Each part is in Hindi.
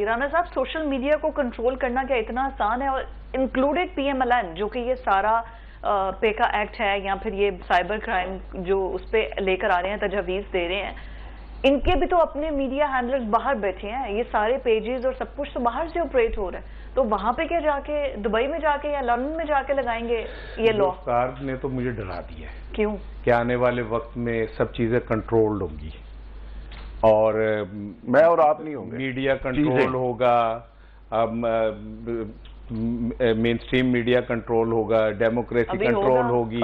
राना साहब, सोशल मीडिया को कंट्रोल करना क्या इतना आसान है? और इंक्लूडेड पीएमएलएन जो कि ये सारा पेका एक्ट है या फिर ये साइबर क्राइम जो उस पर लेकर आ रहे हैं, तजवीज़ दे रहे हैं, इनके भी तो अपने मीडिया हैंडलर्स बाहर बैठे हैं, ये सारे पेजेस और सब कुछ तो बाहर से ऑपरेट हो रहा है, तो वहां पे क्या जाके दुबई में जाके या लंदन में जाके लगाएंगे ये लॉ? सरकार ने तो मुझे डरा दिया है। क्यों? कि आने वाले वक्त में सब चीजें कंट्रोल्ड होंगी और मैं और आप नहीं होंगे, मीडिया कंट्रोल होगा, मेन स्ट्रीम मीडिया कंट्रोल होगा, डेमोक्रेसी कंट्रोल होगी,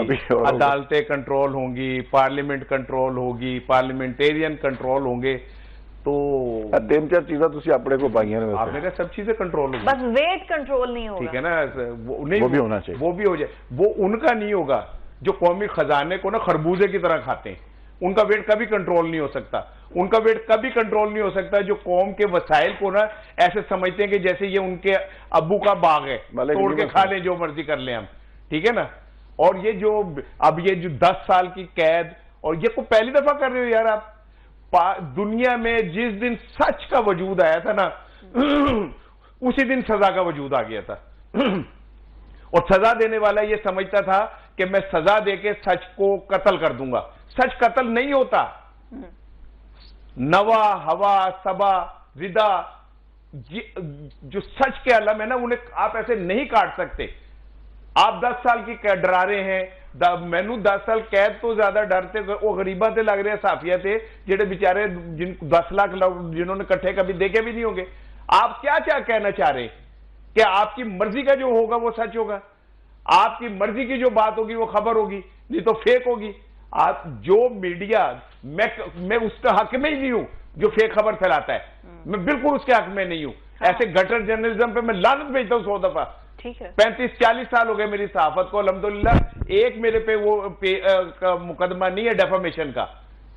अदालतें कंट्रोल होंगी, पार्लियामेंट कंट्रोल होगी, पार्लियामेंटेरियन कंट्रोल होंगे। तो 3-4 चीजें तुसी अपने को पाई हैं, आपने कहा सब चीजें कंट्रोल होगी, बस वेट कंट्रोल नहीं होगा। ठीक है ना, वो भी होना चाहिए, वो भी हो जाए। वो उनका नहीं होगा जो कौमी खजाने को ना खरबूजे की तरह खाते हैं, उनका वेट कभी कंट्रोल नहीं हो सकता। उनका वेट कभी कंट्रोल नहीं हो सकता जो कौम के वसाइल को ना ऐसे समझते हैं कि जैसे ये उनके अब्बू का बाग है, तोड़ के खा लें, जो मर्जी कर लें हम, ठीक है ना। और ये जो अब ये जो 10 साल की कैद, और ये को पहली दफा कर रहे हो यार आप। दुनिया में जिस दिन सच का वजूद आया था ना उसी दिन सजा का वजूद आ गया था। और सजा देने वाला ये समझता था कि मैं सजा देके सच को कत्ल कर दूंगा। सच कत्ल नहीं होता। नवा, हवा, सबा, रिदा, जो सच के अलम है ना, उन्हें आप ऐसे नहीं काट सकते। आप 10 साल की कैद डरा रहे हैं, मैनू 10 साल कैद तो ज्यादा डरते वो गरीबा से लग रहे साफिया थे जेडे बेचारे 10 लाख लोग जिन्होंने इकट्ठे कभी देखे भी नहीं होंगे। आप क्या क्या कहना चाह रहे हैं कि आपकी मर्जी का जो होगा वो सच होगा, आपकी मर्जी की जो बात होगी वो खबर होगी, नहीं तो फेक होगी। आप जो मीडिया, मैं उसका हक में ही नहीं हूं जो फेक खबर फैलाता है, मैं बिल्कुल उसके हक में नहीं हूं। ऐसे गटर जर्नलिज्म पे मैं लानत भेजता हूं 100 दफा। ठीक है, 35-40 साल हो गए मेरी सहाफत को, अल्हम्दुलिल्लाह एक मेरे पे वो का मुकदमा नहीं है डेफामेशन का,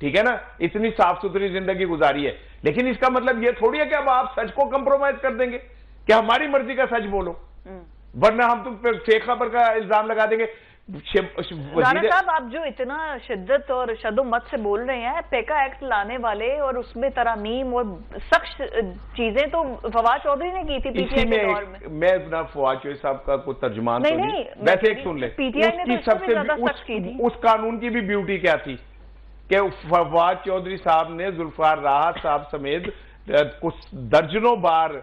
ठीक है ना। इतनी साफ सुथरी जिंदगी गुजारी है। लेकिन इसका मतलब ये थोड़ी है कि अब आप सच को कंप्रोमाइज कर देंगे कि हमारी मर्जी का सच बोलो, वरना हम तुम फेक खबर का इल्जाम लगा देंगे। राना साहब, आप जो इतना शिद्दत और शद्दोमत से बोल रहे हैं पेका एक्ट लाने वाले और उसमें तरामीम और सख्त चीजें तो फवाद चौधरी ने की थी पीटीआई के दौर में। मैं ना फवाद चौधरी साहब का कोई तर्जुमान नहीं, वैसे एक सुन ले, पीटीआई ने तो सबसे ज्यादा सख्त की थी। उस कानून की भी ब्यूटी क्या थी कि फवाद चौधरी साहब ने जुल्फिकार राहत साहब समेत कुछ दर्जनों बार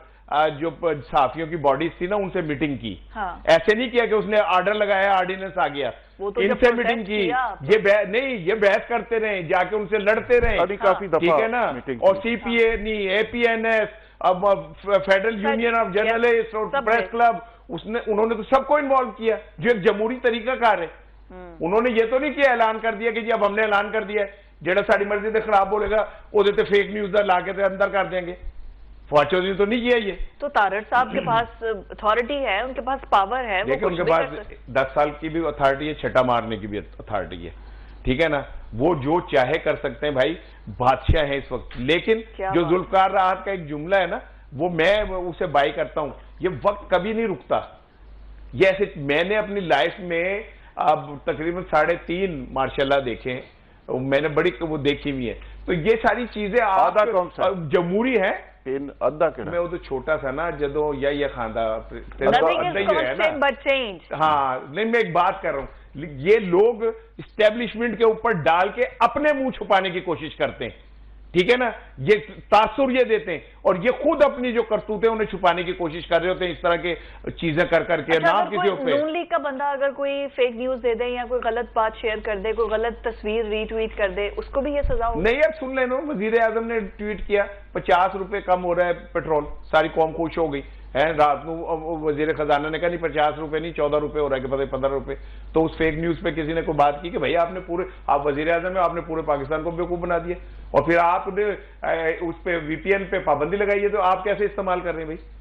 जो साफियों की बॉडीज थी ना उनसे मीटिंग की। हाँ। ऐसे नहीं किया कि उसने ऑर्डर लगाया, ऑर्डिनेंस आ गया, तो इनसे मीटिंग की। ये बहस करते रहे, जाके उनसे लड़ते रहे, काफी दफा, ठीक है ना। और सीपीए नहीं, एपीएनएस, अब फेडरल यूनियन ऑफ जर्नलिस्ट और प्रेस क्लब, उन्होंने तो सबको इन्वॉल्व किया जो एक जमहूरी तरीकाकार है। उन्होंने ये तो नहीं किया, ऐलान कर दिया कि जी अब हमने ऐलान कर दिया है, जेड़ा साड़ी मर्जी से खराब बोलेगा वो फेक न्यूज ला के अंदर कर देंगे। फवाद चौधरी ने तो नहीं किया ये। तो तारड़ साहब के पास अथॉरिटी है, उनके पास पावर है, देखिए उनके पास 10 साल की भी अथॉरिटी है, छठा मारने की भी अथॉरिटी है, ठीक है ना। वो जो चाहे कर सकते हैं भाई, बादशाह है इस वक्त। लेकिन जो जुल्फिकार राहत का एक जुमला है ना, वो मैं उसे बाई करता हूं, ये वक्त कभी नहीं रुकता। ये ऐसे मैंने अपनी लाइफ में अब तकरीबन 3.5 मार्शाल्लाह देखे, मैंने बड़ी वो देखी हुई है। तो ये सारी चीजें आधा कौन सा जमहूरी है, अद्धा के मैं वो तो छोटा था ना जदों या खांदा हाँ। नहीं, मैं एक बात कर रहा हूं, ये लोग इस्टेब्लिशमेंट के ऊपर डाल के अपने मुंह छुपाने की कोशिश करते हैं, ठीक है ना। ये तासुर ये देते हैं और ये खुद अपनी जो करतूतें उन्हें छुपाने की कोशिश कर रहे होते हैं इस तरह के चीजें कर करके। अच्छा, नाम किसी पे नून लीग का बंदा अगर कोई फेक न्यूज दे दे या कोई गलत बात शेयर कर दे, कोई गलत तस्वीर रीट्वीट कर दे, उसको भी ये सजा होगी? नहीं, अब सुन लेना, वजीर आजम ने ट्वीट किया 50 रुपए कम हो रहा है पेट्रोल, सारी कौम खुश हो गई है। रात को वजीर खजाना ने कहा नहीं 50 रुपए नहीं 14 रुपए हो रहा है, कि पता 15 रुपए। तो उस फेक न्यूज पे किसी ने कोई बात की कि भाई आपने आप वजीर आजम है, आपने पूरे पाकिस्तान को बेवकूफ बना दिया, और फिर आपने उस पे वीपीएन पे पाबंदी लगाई है, तो आप कैसे इस्तेमाल कर रहे हैं भाई?